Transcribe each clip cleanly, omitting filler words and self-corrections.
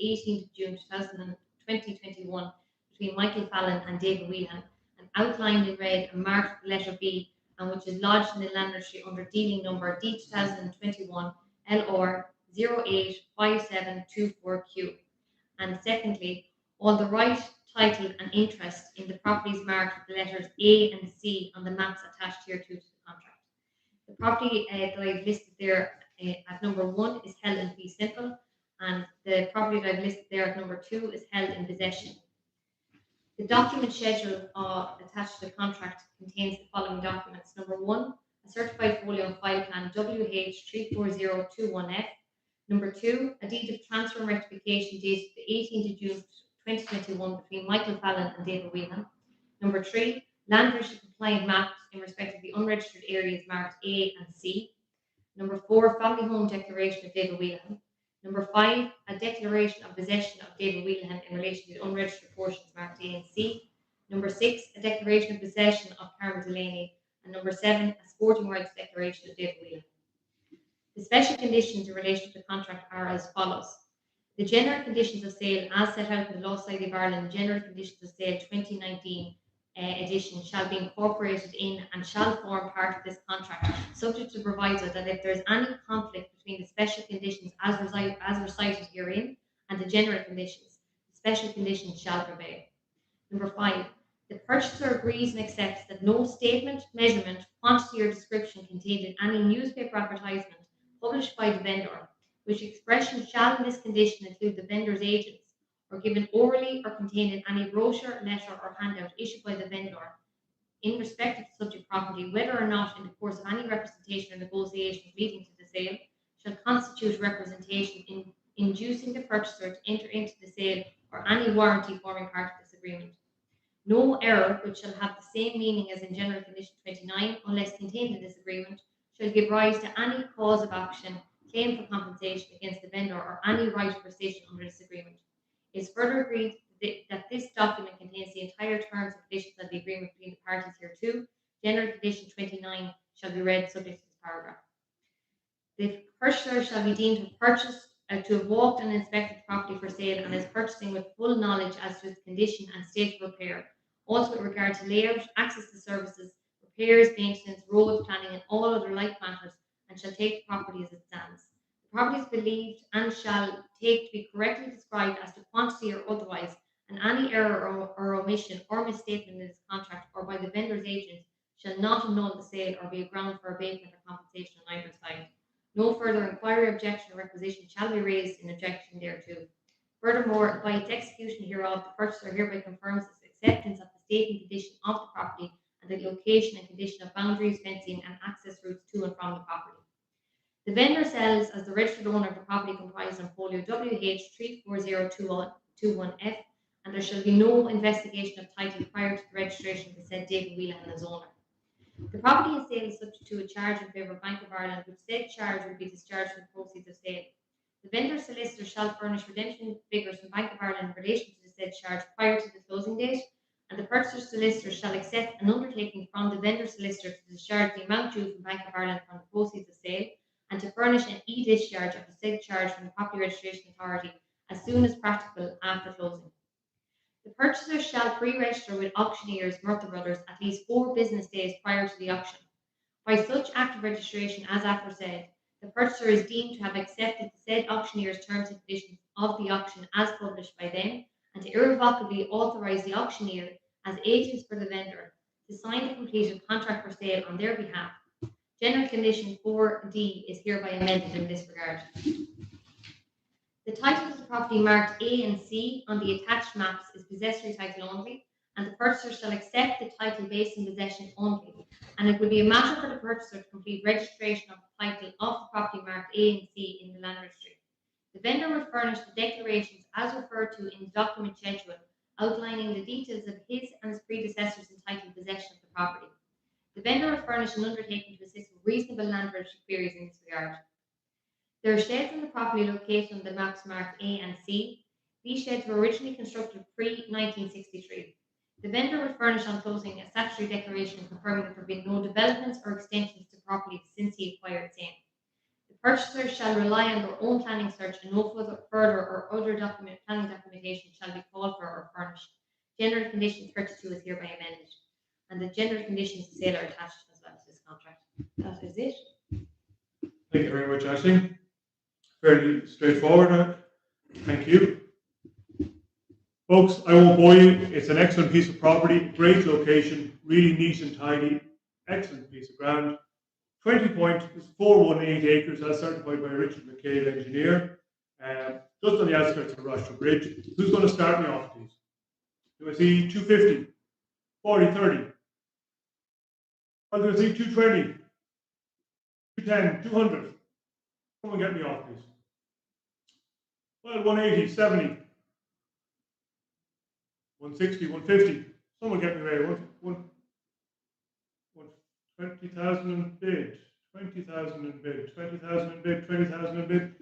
18th of June 2021 between Michael Fallon and David Whelan, and outlined in red and marked with the letter B, and which is lodged in the land registry under dealing number D 2021 LR 085724Q. And secondly, all the right, title, and interest in the properties marked with the letters A and C on the maps attached here to the contract. The property that I've listed there at number 1 is held in fee simple, and the property that I've listed there at number 2 is held in possession. The document schedule attached to the contract contains the following documents. Number 1, a certified folio and file plan WH34021F. Number 2, a deed of transfer and rectification dated the 18th of June 2021 between Michael Fallon and David Whelan. Number 3, land registry compliant maps in respect of the unregistered areas marked A and C. Number 4, family home declaration of David Whelan. Number 5, a declaration of possession of David Whelan in relation to the unregistered portions marked A and C. Number 6, a declaration of possession of Carmen Delaney. And number 7, a sporting rights declaration of David Whelan. The special conditions in relation to the contract are as follows. The general conditions of sale as set out in the Law Society of Ireland General Conditions of Sale 2019 edition shall be incorporated in and shall form part of this contract, subject to proviso that if there is any conflict between the special conditions as recited herein and the general conditions, the special conditions shall prevail. Number 5. The purchaser agrees and accepts that no statement, measurement, quantity, or description contained in any newspaper advertisement published by the vendor, which expression shall in this condition include the vendor's agents, or given orally or contained in any brochure, letter, or handout issued by the vendor in respect of the subject property, whether or not in the course of any representation or negotiations leading to the sale, shall constitute representation in inducing the purchaser to enter into the sale or any warranty forming part of this agreement. No error which shall have the same meaning as in General Condition 29, unless contained in this agreement, shall give rise to any cause of action, claim for compensation against the vendor, or any right of rescission under this agreement. It is further agreed that this document contains the entire terms and conditions of the agreement between the parties hereto. General Condition 29 shall be read subject to this paragraph. The purchaser shall be deemed to have purchased, to have walked and inspected the property for sale, and is purchasing with full knowledge as to its condition and state of repair, also with regard to layout, access to services, repairs, maintenance, road planning, and all other like matters, and shall take the property as it stands. The property is believed and shall take to be correctly described as to quantity or otherwise, and any error or omission or misstatement in this contract or by the vendor's agent shall not annul the sale or be a ground for abatement or compensation on either side. No further inquiry, objection, or requisition shall be raised in objection thereto. Furthermore, by its execution hereof, the purchaser hereby confirms its acceptance of the state and condition of the property and the location and condition of boundaries, fencing, and access routes to and from the property. The vendor sells as the registered owner of the property comprised on folio WH34021F, and there shall be no investigation of title prior to the registration of the said David Whelan as owner. The property in sale is subject to a charge in favour of Bank of Ireland, which said charge will be discharged from the proceeds of sale. The vendor solicitor shall furnish redemption figures from Bank of Ireland in relation to the said charge prior to the closing date, and the purchaser solicitor shall accept an undertaking from the vendor solicitor to discharge the amount due from Bank of Ireland from the proceeds of sale, and to furnish an e-discharge of the said charge from the Property Registration Authority as soon as practical after closing. The purchaser shall pre-register with auctioneers Murtagh Bros at least 4 business days prior to the auction. By such act of registration as aforesaid, the purchaser is deemed to have accepted the said auctioneer's terms and conditions of the auction as published by them, and to irrevocably authorise the auctioneer as agents for the vendor to sign the completed contract for sale on their behalf. General Condition 4D is hereby amended in this regard. The title of the property marked A and C on the attached maps is possessory title only, and the purchaser shall accept the title based in possession only, and it will be a matter for the purchaser to complete registration of the title of the property marked A and C in the land registry. The vendor will furnish the declarations as referred to in the document schedule, outlining the details of his and his predecessors' entitled possession of the property. The vendor will furnish an undertaking to assist with reasonable land registry queries in this regard. There are sheds on the property located on the maps marked A and C. These sheds were originally constructed pre-1963. The vendor will furnish on closing a statutory declaration confirming that there have been no developments or extensions to property since he acquired same. The Purchasers shall rely on their own planning search, and no further or other planning documentation shall be called for or furnished. General condition 32 is hereby amended, and the general conditions of sale are attached as well to this contract. That is it. Thank you very much, Ashley. Fairly straightforward. Thank you. Folks, I won't bore you. It's an excellent piece of property, great location, really neat and tidy, excellent piece of ground. 20.418 acres, as certified by Richard McCabe, engineer, just on the outskirts of Rochfortbridge. Who's going to start me off, please? Do I see 250, 40, 30? Or do I see 220, 210, 200? Someone get me off, please. Well, 180, 70, 160, 150. Someone get me ready. 20,000 and bid. 20,000 and bid. 20,000 and bid. 20,000 and bid.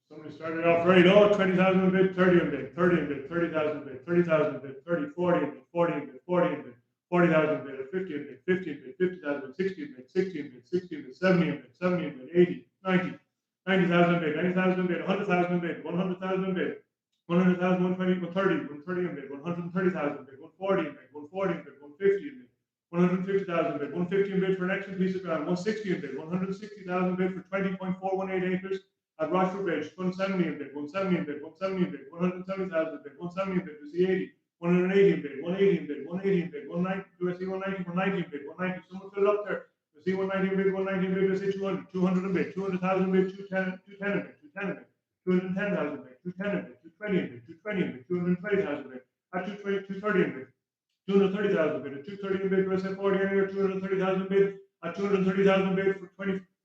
Somebody started off very low. 20,000 and bid. 30 and bid. 30 and bid. 30,000 and bid. 30,000 and bid. 30, 40 and bid. 40 and bid. 40 and bid. 40,000 and bid. 50 and bid. 50 and bid. 50,000 and 60 and bid. 60 and bid. 60 and bid. 70 and bid. 70 and bid. 80, 90. 90,000 and bid. 90,000 and bid. 100,000 and bid. 100,000 and bid. 100,000, 120, 130, 130 and bid. 130,000 bid. 140 and bid. 140 and bid. 150 and bid. 150,000 bid, 150 bid for an excellent piece of ground, 160 bid, 160,000 bid for 20.418 acres at Rochfortbridge, 170 bid, 170 bid, 170 bid, 170,000 bid, 170 bid, do I see 80, 180 bid, 180 bid, 180 bid, 190, do I see 190, 190 bid, 190, someone fill it up there, do I see 190 bid, 190 bid, do I see 200, 200 bid, 200,000 bid, 210 bid, 210 bid, 210,000 bid, 210 bid, 220 bid, 220 bid, 220,000 bid, at 230 bid. 230,000 bid, at 230 bid, do I say 40 anywhere, 230,000 bid, at 230,000 bid for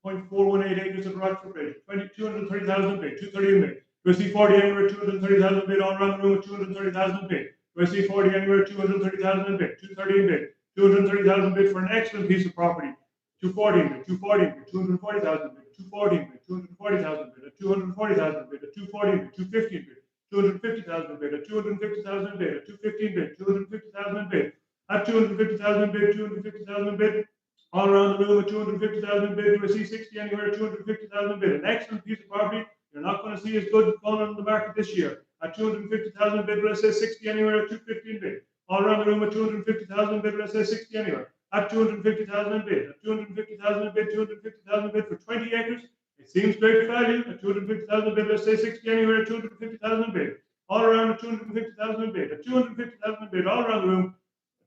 20.418 acres at Rochfortbridge, 230,000 bid, 230 bid, do I see 40 anywhere, 230,000 bid, all around the room at 230,000 bid, do I see 40 anywhere, 230,000 bid, 230 bid, 230,000 bid for an excellent piece of property, 240 bid, 240 bid, 240,000 bid, 240 bid, 240,000 bid, at 240,000 bid, at 240 bid, 250 bid, 250,000 bid, at 250,000 bid, at 215 bid, 250,000 bid, at 250,000 bid, 250,000 bid, all around the room at 250,000 bid, do I see 60 anywhere at 250,000 bid, an excellent piece of property, you're not going to see as good going on the market this year, at 250,000 bid, do I say 60 anywhere at 215 bid, all around the room at 250,000 bid, do I say 60 anywhere, at 250,000 bid, at 250,000 bid, 250,000 bid for 20 acres, it seems great value at 250,000 bid, let's say 60 anywhere at 250,000 bid, all around at 250,000 bid, at 250,000 bid, all around the room,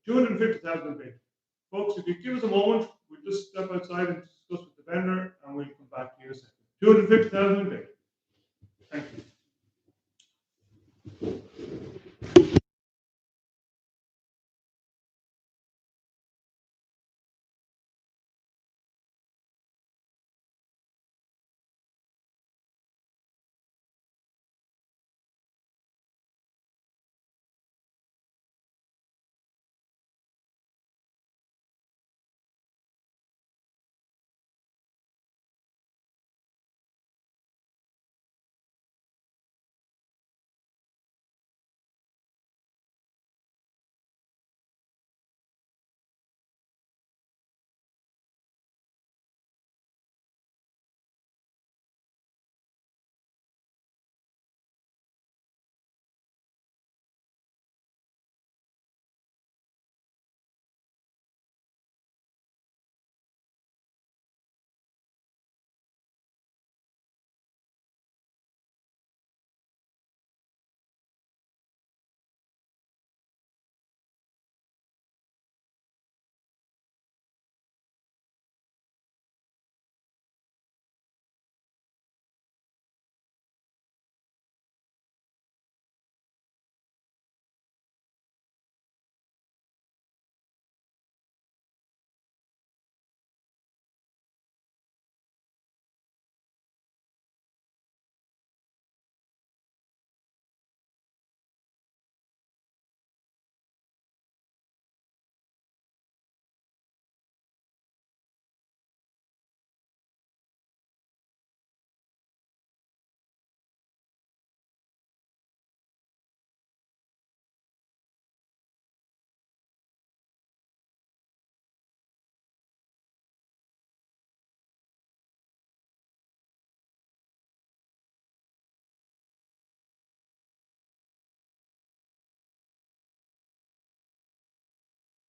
250,000 bid. Folks, if you give us a moment, we'll just step outside and discuss with the vendor and we'll come back to you in a second. 250,000 bid. Thank you.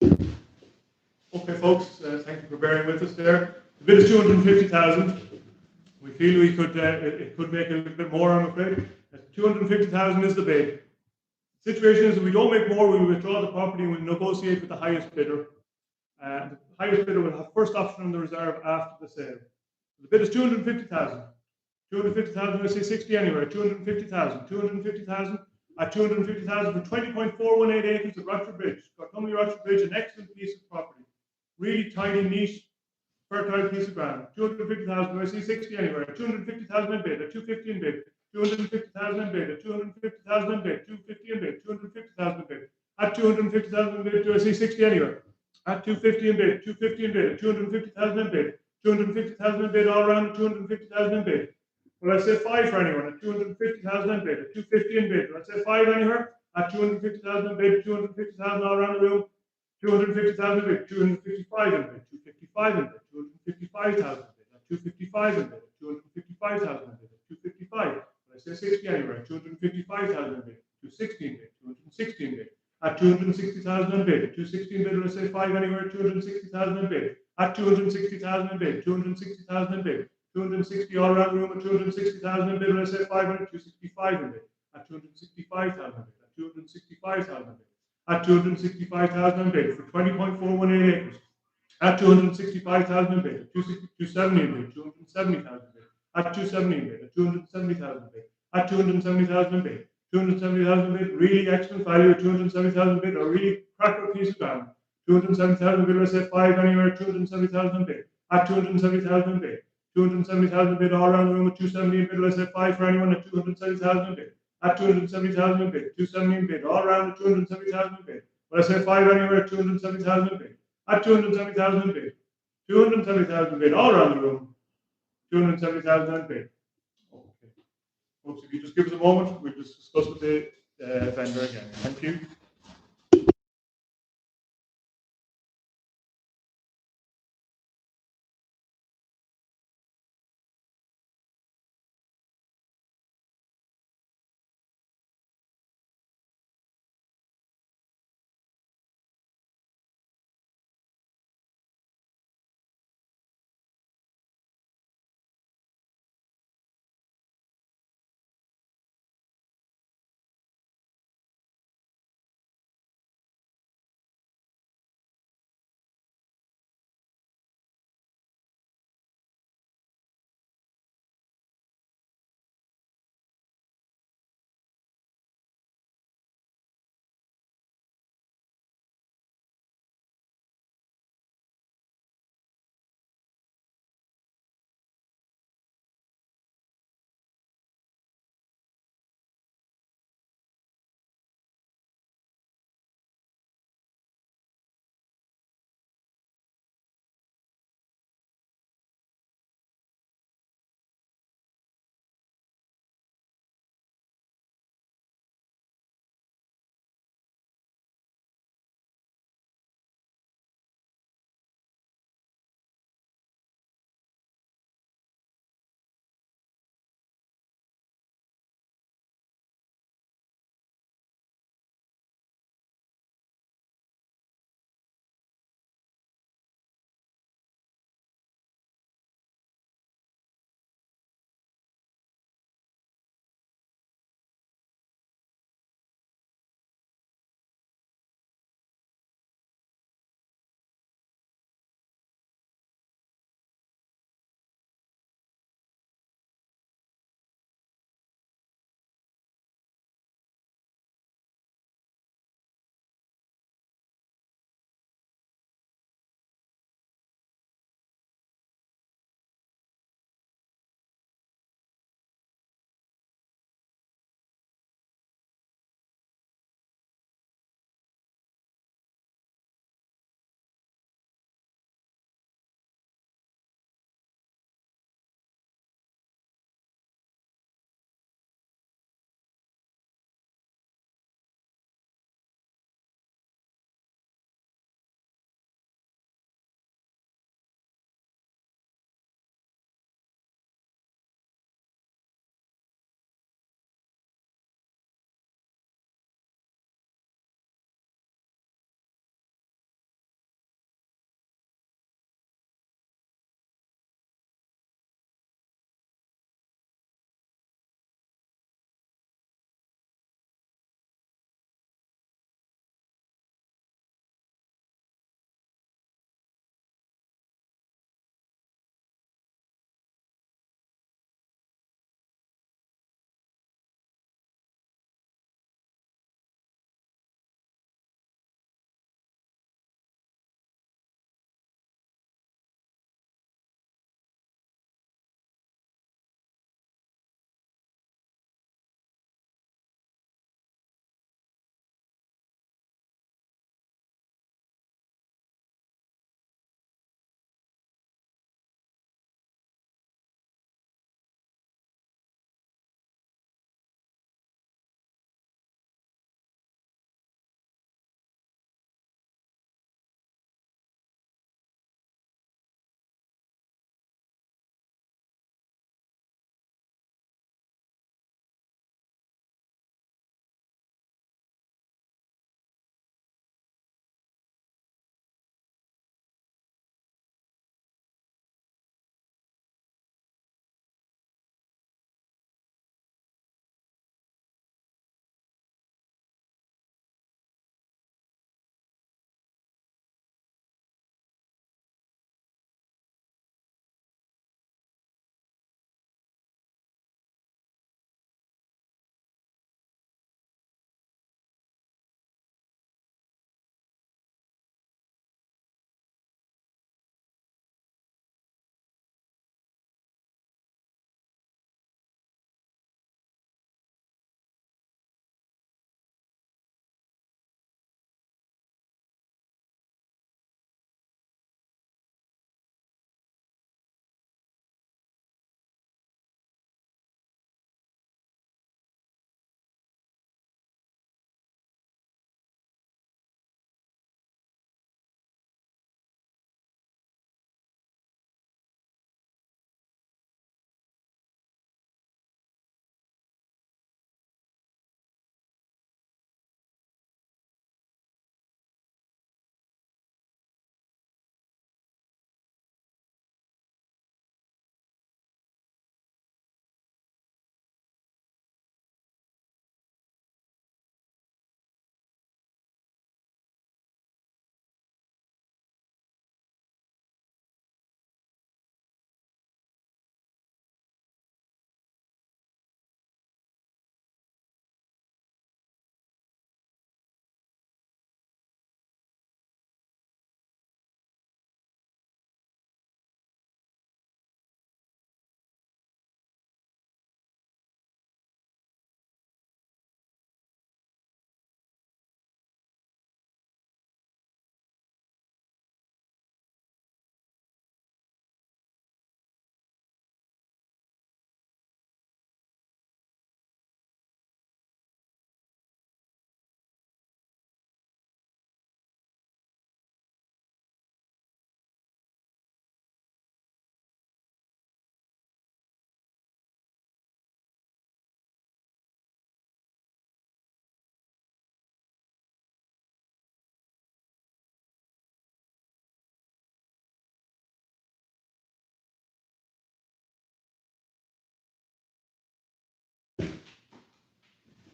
Okay, folks, thank you for bearing with us there. The bid is 250,000. We feel we could, it could make a little bit more, I'm afraid. 250,000 is the bid. The situation is, if we don't make more, we will withdraw the property and we'll negotiate with the highest bidder. The highest bidder will have first option on the reserve after the sale. The bid is 250,000. 250,000, let's say 60 anywhere. 250,000. 250,000 at 250,000 for 20.418 acres at Rochfortbridge. Gortumly Rochfortbridge, an excellent piece of property. Really tidy, niche, fertile piece of ground. 250,000, I see 60 anywhere. 250,000 in bid, at 250 in bid. 250,000 in bid, at 250,000 in bid. 250 in bid, 250,000 in bid. At 250,000 in bid, do I see 60 anywhere? At 250 in bid, 250 in bid, at 250,000 in bid. 250,000 in bid all around, 250,000 in bid. Well, I say 5 for anyone, at 250,000 in bid, at 250 in bid. Will I say 5 anywhere? At 250,000 in bid, 250,000 all around the room. 250,000 in bid, 255 in bid, 255 in bid, 255,000 in bid, at 255 in bid, 255,000 in bid, at 255. Will I say 60 anywhere? 255,000 in bid, 260 in bid, 260 in bid. At 260,000 in bid, at 260 in bid, will I say 5 anywhere? 260,000 in bid, at 260,000 in bid, 260,000 in bid. 260 all around the room at 260,000 in bid, when I say 500, 265 in bid, at 265,000 in bid, at 265,000 in bid, at 265,000 in bid for 20.418 acres, at 265,000 in bid, at 270 in bid, 270,000 in bid, at 270 in bid, at 270,000 in bid, at 270,000 in bid, 270,000 in bid, really excellent value at 270,000 in bid, a really cracker piece of ground. 270,000 bid, I said 5 anywhere, 270,000 bid, at 270,000 bid. 270,000 bid all around the room at 270 in bid. I said 5 for anyone at 270,000 bid. At 270,000 bid. 270 bid all around at 270,000 bid. But I said 5 anywhere at 270,000 bid. At 270,000 bid. 270,000 bid all around the room. 270,000 bid. Okay. Folks, if you just give us a moment, we'll just discuss with the vendor again. Thank you.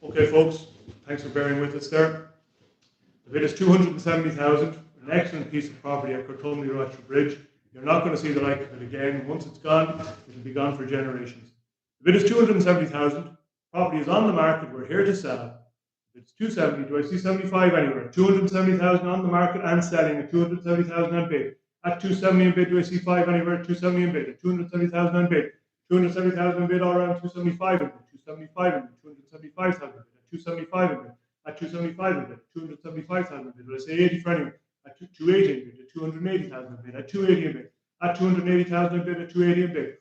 Okay, folks, thanks for bearing with us there. The bid is 270,000, an excellent piece of property at Gortumly, Rochfortbridge. You're not going to see the like of it again. Once it's gone, it'll be gone for generations. The bid is 270,000. Property is on the market. We're here to sell. It's 270. Do I see 75 anywhere? 270,000 on the market and selling at 270,000 on bid. At 270 in bid, do I see 5 anywhere? 270 in bid. At 270,000 on bid. 270,000 in bid all around. 275 in bid. 275 in bid. 275,000 in bid. At 275 in bid. At 275 in bid. 275,000 in bid. Will I say 80 for anyone? At 280 in bid. At 280,000 in bid. At 280 in bid. At 280,000 in bid. At 280 in bid.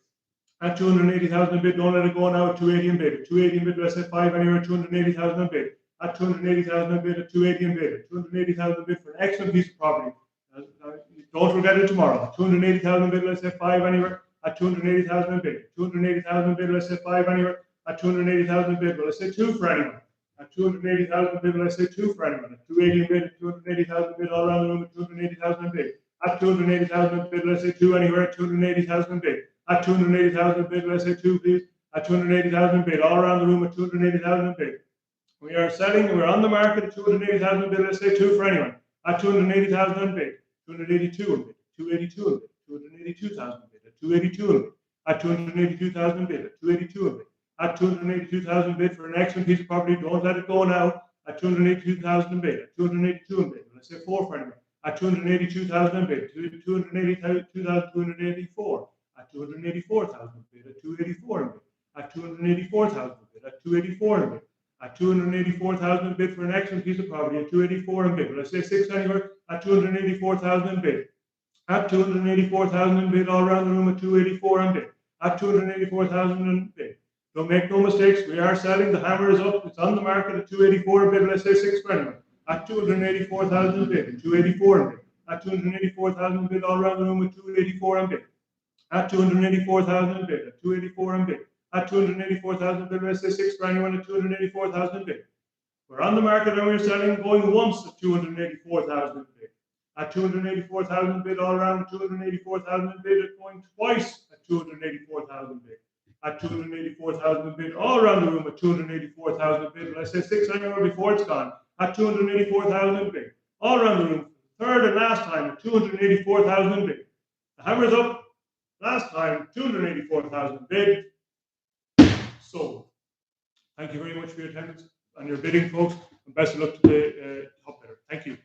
At 280,000 in bid. Don't let it go now. At 280 in bid. At 280 in bid. Will I say 5 anywhere? At 280,000 in bid. At 280,000 in bid. At 280 in bid. At 280,000 in bid for an excellent piece of property. Don't forget it tomorrow. 280,000 in bid. Let's say 5 anywhere. At 280,000 in bid. 280,000 in bid. Let's say 5 anywhere. At 280,000 in bid. Will I say 2 for anyone? At 280,000 in bid. Will I say 2 for anyone? At 280 in bid. At 280,000 in bid all around the room. At 280,000 in bid. At 280,000 in bid. Will I say 2 anywhere? At 280,000 in bid. At 280,000 in bid. Will I say 2, please? At 280,000 in bid all around the room. At 280,000 in bid. We are selling and we're on the market at 280,000 in bid. Let's say 2 for anyone. At 280,000 in bid. 282 in bid. 282 in bid. 282,000 in bid. At 282 in bid. At 282,000 in bid. At 282 in bid. At 282,000 in bid for an excellent piece of property. Don't let it go now. At 282,000 in bid. At 282 in bid. Let's say 4 for anyone. At 282,000 in bid. 282,284. At 284,000 in bid. At 284 in bid. At 284,000 in bid. At 284 in bid. At 284,000 in bid for an excellent piece of property. At 284 in bid. Will I say 6 anywhere? At 284,000 in bid. At 284,000 in bid all around the room. At 284 in bid. At 284,000 in bid. Don't make no mistakes. We are selling. The hammer is up. It's on the market at 284 in bid. Will I say 6 for anyone? At 284,000 in bid. At 284 in bid. At 284,000 in bid all around the room. At 284 in bid. At 284,000 in bid. At 284 in bid. At 284,000 bid. Will I say 6 for anyone? At 284,000 bid. We're on the market and we're selling, going once at 284,000 bid. At 284,000 bid all around. 284,000 bid. At going twice at 284,000 bid. At 284,000 bid all around the room. At 284,000 bid. Will I say 6 anywhere before it's gone? At 284,000 bid. All around the room. Third and last time at 284,000 bid. The hammer's up. Last time 284,000 bid. Sold. Thank you very much for your attendance and your bidding, folks, and best of luck to the top bidder. Thank you.